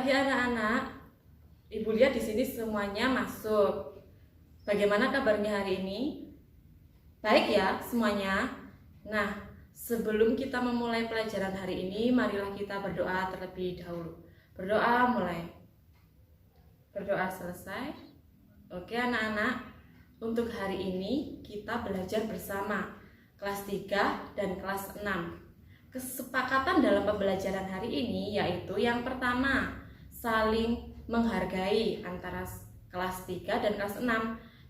pagi anak-anak. Ibu lihat di sini semuanya masuk. Bagaimana kabarnya hari ini? Baik ya semuanya. Nah, sebelum kita memulai pelajaran hari ini, marilah kita berdoa terlebih dahulu. Berdoa mulai. Berdoa selesai. Oke anak-anak, untuk hari ini kita belajar bersama kelas 3 dan kelas 6. Kesepakatan dalam pembelajaran hari ini yaitu yang pertama, saling menghargai antara kelas 3 dan kelas 6.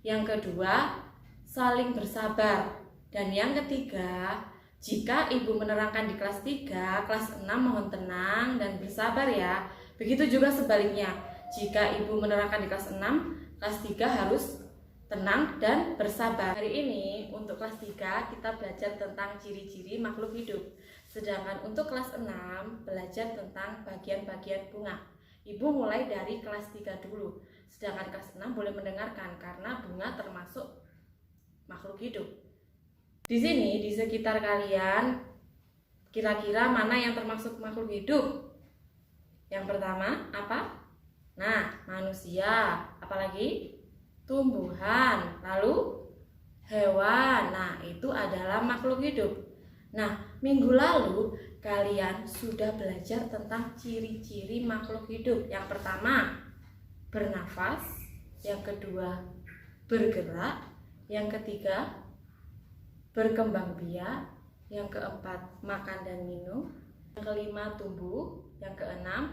Yang kedua, saling bersabar. Dan yang ketiga, jika ibu menerangkan di kelas 3, kelas 6 mohon tenang dan bersabar ya. Begitu juga sebaliknya, jika ibu menerangkan di kelas 6, kelas 3 harus tenang dan bersabar. Hari ini untuk kelas 3 kita belajar tentang ciri-ciri makhluk hidup. Sedangkan untuk kelas 6 belajar tentang bagian-bagian bunga. Ibu mulai dari kelas 3 dulu. Sedangkan kelas 6 boleh mendengarkan karena bunga termasuk makhluk hidup. Di sini di sekitar kalian kira-kira mana yang termasuk makhluk hidup? Yang pertama apa? Nah, manusia. Apalagi? Tumbuhan. Lalu hewan. Nah, itu adalah makhluk hidup. Nah, minggu lalu kalian sudah belajar tentang ciri-ciri makhluk hidup. Yang pertama, bernafas. Yang kedua, bergerak. Yang ketiga, berkembang biak. Yang keempat, makan dan minum. Yang kelima, tumbuh. Yang keenam,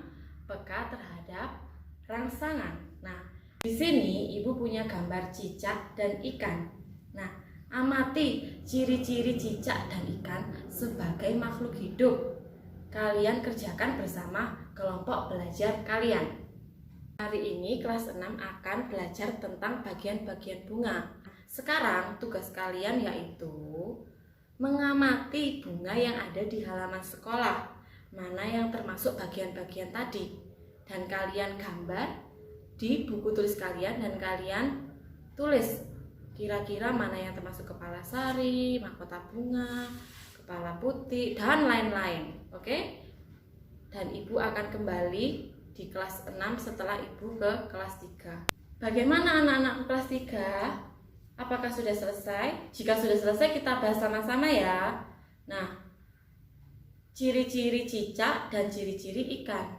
peka terhadap rangsangan. Nah, di sini ibu punya gambar cicak dan ikan. Nah, amati ciri-ciri cicak dan ikan sebagai makhluk hidup. Kalian kerjakan bersama kelompok belajar kalian. Hari ini kelas 6 akan belajar tentang bagian-bagian bunga. Sekarang tugas kalian yaitu mengamati bunga yang ada di halaman sekolah. Mana yang termasuk bagian-bagian tadi. Dan kalian gambar di buku tulis kalian dan kalian tulis kira-kira mana yang termasuk kepala sari, mahkota bunga, kepala putih, dan lain-lain. Oke? Dan ibu akan kembali di kelas 6 setelah ibu ke kelas 3. Bagaimana anak-anak kelas 3? Apakah sudah selesai? Jika sudah selesai kita bahas sama-sama ya. Nah, ciri-ciri cicak dan ciri-ciri ikan.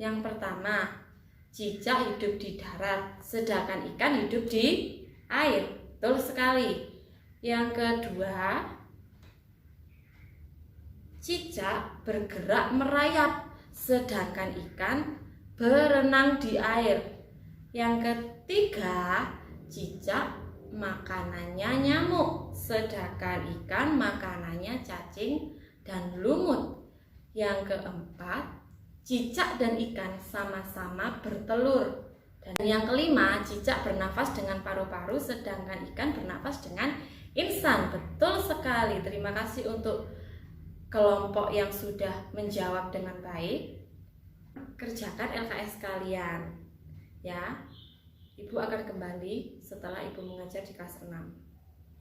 Yang pertama, cicak hidup di darat, sedangkan ikan hidup di air. Betul sekali. Yang kedua, cicak bergerak merayap, sedangkan ikan berenang di air. Yang ketiga, cicak makanannya nyamuk, sedangkan ikan makanannya cacing dan lumut. Yang keempat, cicak dan ikan sama-sama bertelur. Dan yang kelima, cicak bernafas dengan paru-paru sedangkan ikan bernafas dengan insan. Betul sekali. Terima kasih untuk kelompok yang sudah menjawab dengan baik. Kerjakan LKS kalian ya. Ibu akan kembali setelah ibu mengajar di kelas 6.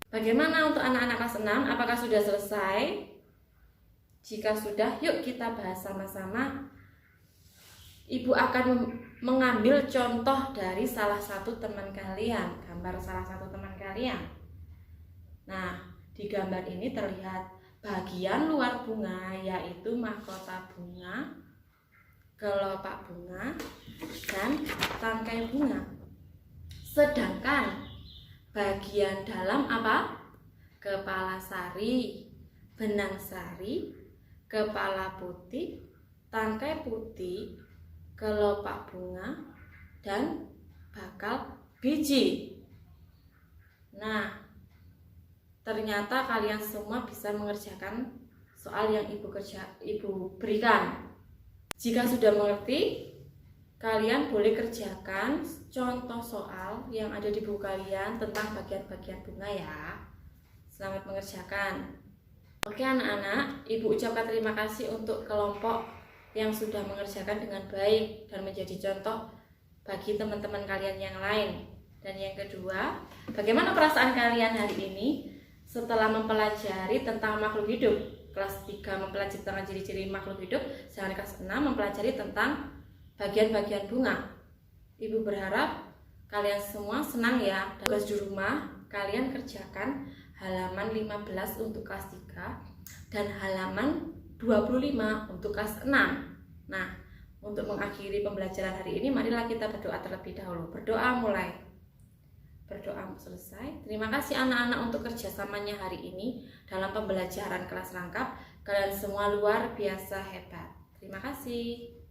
Bagaimana untuk anak-anak kelas 6? Apakah sudah selesai? Jika sudah, yuk kita bahas sama-sama. Ibu akan mengambil contoh dari salah satu teman kalian, gambar salah satu teman kalian. Nah, di gambar ini terlihat bagian luar bunga yaitu mahkota bunga, kelopak bunga, dan tangkai bunga. Sedangkan bagian dalam apa? Kepala sari, benang sari, kepala putih, tangkai putih, kelopak bunga, dan bakal biji. Nah, ternyata kalian semua bisa mengerjakan soal yang ibu berikan. Jika sudah mengerti, kalian boleh kerjakan contoh soal yang ada di buku kalian tentang bagian-bagian bunga ya. Selamat mengerjakan. Oke anak-anak, ibu ucapkan terima kasih untuk kelompok yang sudah mengerjakan dengan baik dan menjadi contoh bagi teman-teman kalian yang lain. Dan yang kedua, bagaimana perasaan kalian hari ini setelah mempelajari tentang makhluk hidup? Kelas 3 mempelajari tentang ciri-ciri makhluk hidup, sedangkan kelas 6 mempelajari tentang bagian-bagian bunga. Ibu berharap kalian semua senang ya. Tugas di rumah kalian kerjakan halaman 15 untuk kelas 3 dan halaman 25 untuk kelas 6. Nah, untuk mengakhiri pembelajaran hari ini, marilah kita berdoa terlebih dahulu. Berdoa mulai. Berdoa selesai. Terima kasih anak-anak untuk kerjasamanya hari ini dalam pembelajaran kelas rangkap. Kalian semua luar biasa hebat. Terima kasih.